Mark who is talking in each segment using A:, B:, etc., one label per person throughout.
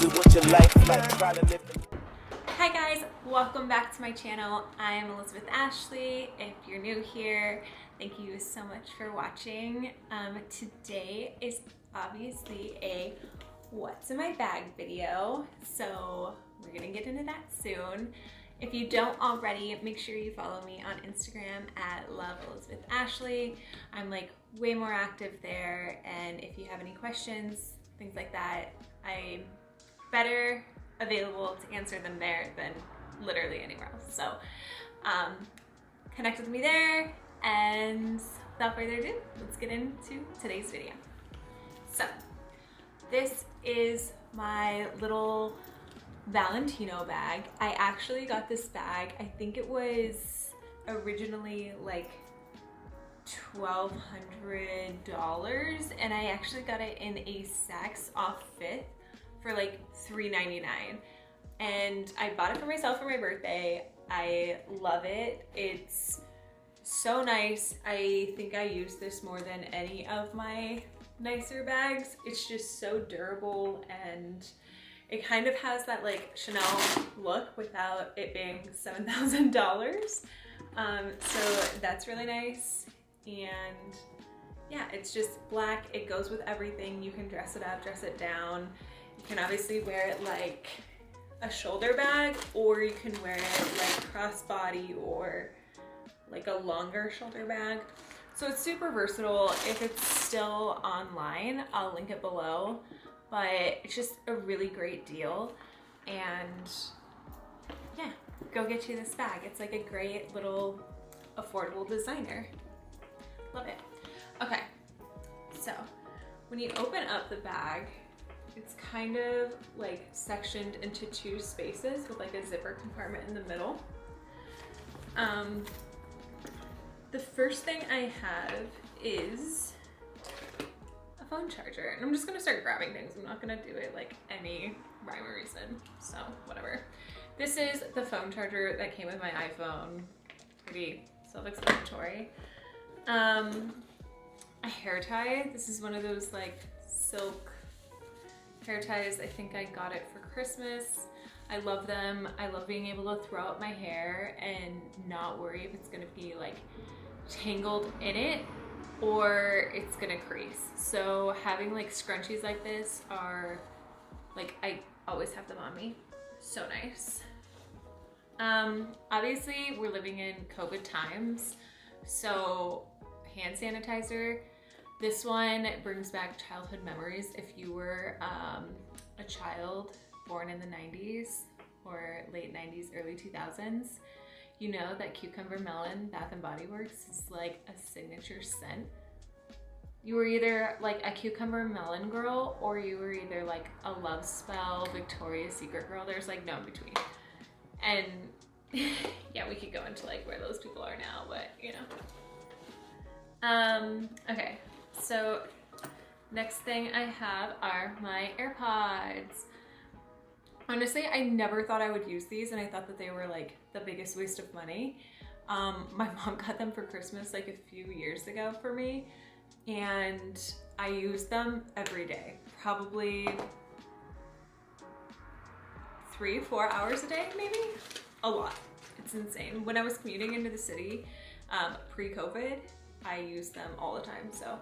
A: Is it what your life like? Try to live in.
B: Hi guys, welcome back to my channel. I'm Elizabeth Ashley. If you're new here, thank you so much for watching. Today is obviously a what's in my bag video, so we're gonna get into that soon. If you don't already, make sure you follow me on Instagram at @LoveElizabethAshley. I'm like way more active there, and if you have any questions, things like that, I'm better available to answer them there than literally anywhere else. So connect with me there, and without further ado, let's get into today's video. So this is my little Valentino bag. I actually got this bag, I think it was originally like $1,200, and I actually got it in a Saks off 5th for like $3.99, and I bought it for myself for my birthday. I love it. It's so nice. I think I use this more than any of my nicer bags. It's just so durable, and it kind of has that like Chanel look without it being $7,000. So that's really nice. And yeah, it's just black. It goes with everything. You can dress it up, dress it down. You can obviously wear it like a shoulder bag, or you can wear it like crossbody or like a longer shoulder bag. So it's super versatile. If it's still online, I'll link it below, but it's just a really great deal. And yeah, go get you this bag. It's like a great little affordable designer. Love it. Okay, so when you open up the bag, it's kind of like sectioned into two spaces with like a zipper compartment in the middle. The first thing I have is a phone charger, and I'm just gonna start grabbing things. I'm not gonna do it like any rhyme or reason, so whatever. This is the phone charger that came with my iPhone. Pretty self-explanatory. A hair tie. This is one of those like silk hair ties. I think I got it for Christmas. I love them. I love being able to throw out my hair and not worry if it's gonna be like tangled in it or it's gonna crease. So having like scrunchies like this are like, I always have them on me. So nice. Obviously we're living in COVID times, so hand sanitizer. This one brings back childhood memories. If you were a child born in the 90s or late 90s, early 2000s, you know that Cucumber Melon Bath & Body Works is like a signature scent. You were either like a Cucumber Melon girl, or you were either like a Love Spell, Victoria's Secret girl. There's like no in between. And yeah, we could go into like where those people are now, but you know. Okay, so next thing I have are my AirPods. Honestly, I never thought I would use these, and I thought that they were like the biggest waste of money. My mom got them for Christmas like a few years ago for me, and I use them every day, probably 3-4 hours a day, maybe. A lot. It's insane. When I was commuting into the city pre-COVID, I used them all the time. So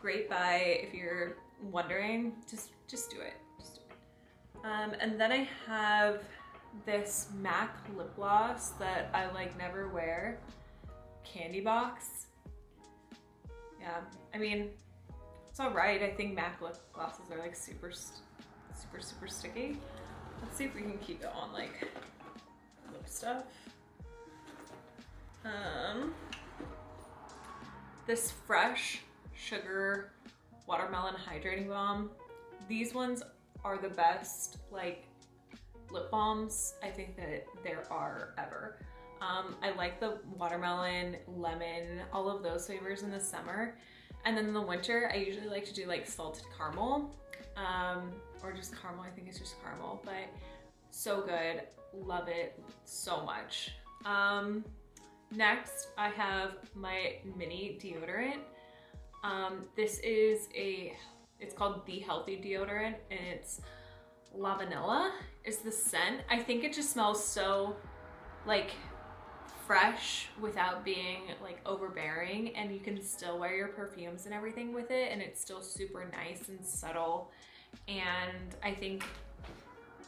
B: great buy if you're wondering. Just do it. Just do it. And then I have this MAC lip gloss that I like never wear. Candy box. Yeah, I mean, it's all right. I think MAC lip glosses are like super sticky. Let's see if we can keep it on like lip stuff. This Fresh Sugar Watermelon Hydrating Balm. These ones are the best like lip balms I think that there are ever. I like the watermelon, lemon, all of those flavors in the summer. And then in the winter, I usually like to do like salted caramel, or just caramel. I think it's just caramel, but so good. Love it so much. Next, I have my mini deodorant. This is it's called The Healthy Deodorant, and it's La Vanilla is the scent. I think it just smells so like fresh without being like overbearing, and you can still wear your perfumes and everything with it, and it's still super nice and subtle. And I think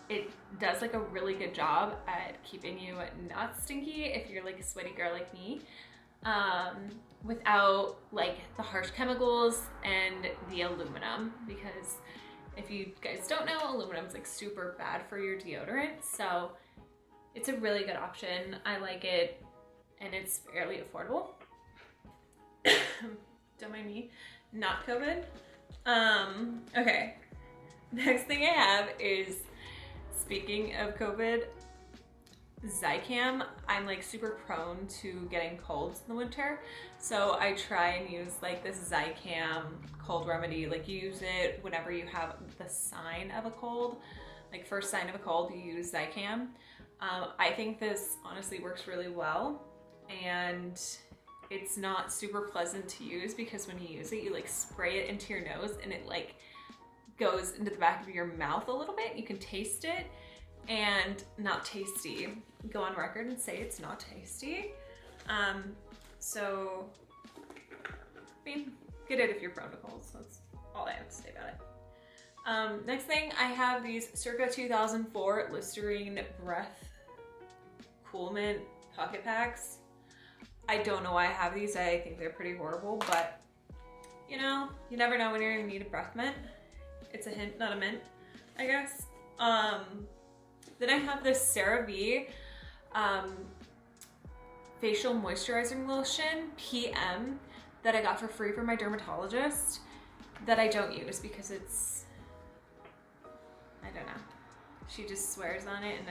B: it does like a really good job at keeping you not stinky if you're like a sweaty girl like me, without like the harsh chemicals and the aluminum, because if you guys don't know, aluminum is like super bad for your deodorant. So it's a really good option. I like it, and it's fairly affordable. Don't mind me, not COVID. Okay, next thing I have is, speaking of COVID, Zicam. I'm like super prone to getting colds in the winter, so I try and use like this Zicam cold remedy. Like, you use it whenever you have the sign of a cold, like first sign of a cold, you use Zicam. I think this honestly works really well, and it's not super pleasant to use because when you use it, you like spray it into your nose and it like goes into the back of your mouth a little bit. You can taste it, and not tasty. Go on record and say it's not tasty. So, I mean, get it if you're prone to colds. That's all I have to say about it. Next thing, I have these circa 2004 Listerine Breath Coolment pocket packs. I don't know why I have these. I think they're pretty horrible, but you know, you never know when you're gonna need a breath mint. It's a hint, not a mint, I guess. Then I have this CeraVe facial moisturizing lotion, PM, that I got for free from my dermatologist, that I don't use because it's, I don't know. She just swears on it, and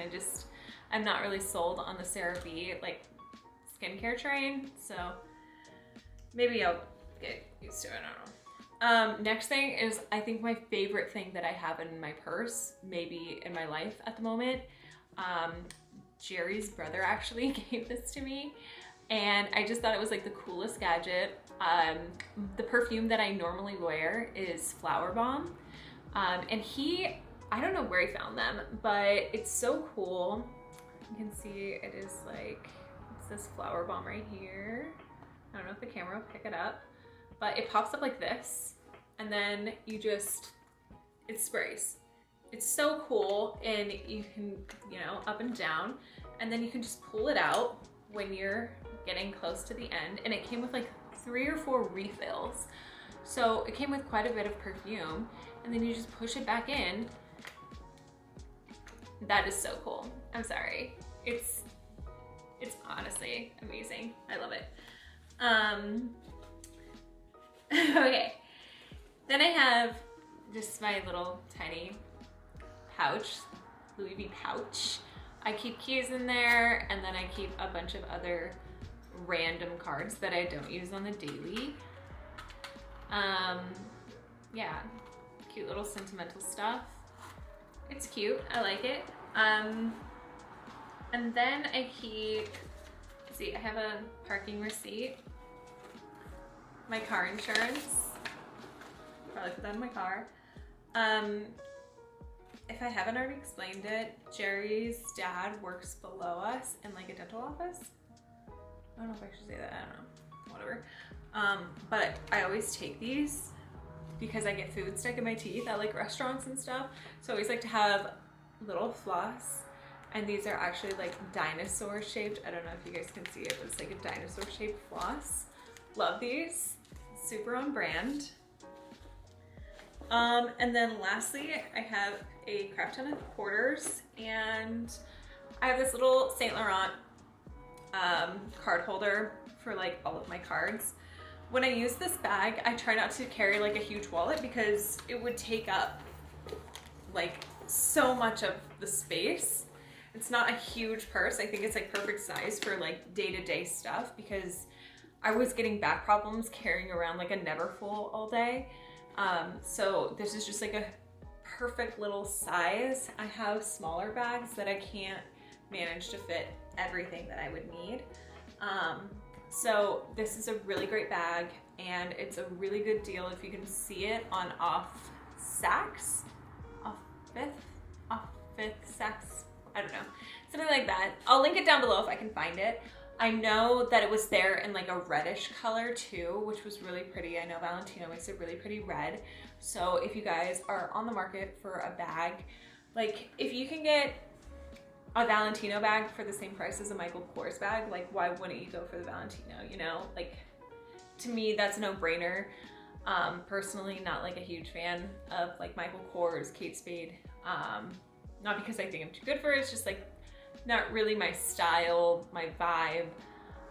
B: I'm not really sold on the CeraVe like skincare train, so maybe I'll get used to it, I don't know. Next thing is, I think my favorite thing that I have in my purse, maybe in my life at the moment. Jerry's brother actually gave this to me, and I just thought it was like the coolest gadget. The perfume that I normally wear is Flower Balm, and I don't know where he found them, but it's so cool. You can see it is like, it's this Flower Balm right here. I don't know if the camera will pick it up, but it pops up like this, and then it sprays. It's so cool, and you can, you know, up and down, and then you can just pull it out when you're getting close to the end. And it came with like 3 or 4 refills. So it came with quite a bit of perfume, and then you just push it back in. That is so cool. I'm sorry. It's honestly amazing. I love it. Okay. Then I have just my little tiny pouch, Louis V pouch. I keep keys in there, and then I keep a bunch of other random cards that I don't use on the daily. Yeah, cute little sentimental stuff. It's cute, I like it. And then I keep, see, I have a parking receipt, my car insurance, probably put that in my car. If I haven't already explained it, Jerry's dad works below us in like a dental office. I don't know if I should say that, I don't know, whatever. But I always take these because I get food stuck in my teeth at like restaurants and stuff. So I always like to have little floss, and these are actually like dinosaur shaped. I don't know if you guys can see it, but it's like a dinosaur shaped floss. Love these, super on brand. And then lastly, I have a crap ton of quarters, and I have this little Saint Laurent card holder for like all of my cards. When I use this bag, I try not to carry like a huge wallet because it would take up like so much of the space. It's not a huge purse. I think it's like perfect size for like day-to-day stuff, because I was getting back problems carrying around like a Neverfull all day. So this is just like a perfect little size. I have smaller bags that I can't manage to fit everything that I would need. So this is a really great bag, and it's a really good deal if you can see it on off Saks, off 5th, off 5th Saks, I don't know, something like that. I'll link it down below if I can find it. I know that it was there in like a reddish color too, which was really pretty. I know Valentino makes a really pretty red. So if you guys are on the market for a bag, like if you can get a Valentino bag for the same price as a Michael Kors bag, like why wouldn't you go for the Valentino, you know? Like to me, that's a no-brainer. Personally, not like a huge fan of like Michael Kors, Kate Spade. Not because I think I'm too good for it, it's just like not really my style, my vibe.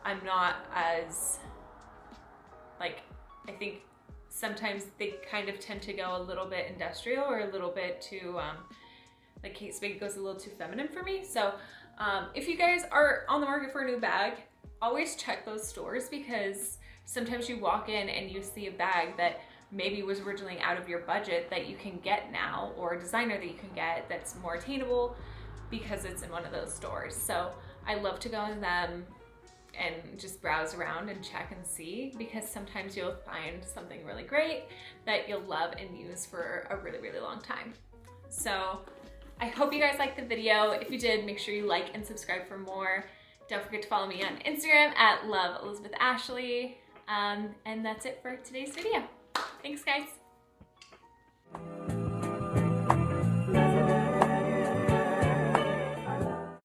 B: I'm not as, like, I think sometimes they kind of tend to go a little bit industrial or a little bit too, like Kate Spade goes a little too feminine for me. So if you guys are on the market for a new bag, always check those stores, because sometimes you walk in and you see a bag that maybe was originally out of your budget that you can get now, or a designer that you can get that's more attainable because it's in one of those stores. So I love to go in them and just browse around and check and see, because sometimes you'll find something really great that you'll love and use for a really, really long time. So I hope you guys liked the video. If you did, make sure you like and subscribe for more. Don't forget to follow me on Instagram at loveelizabethashley. And that's it for today's video. Thanks, guys.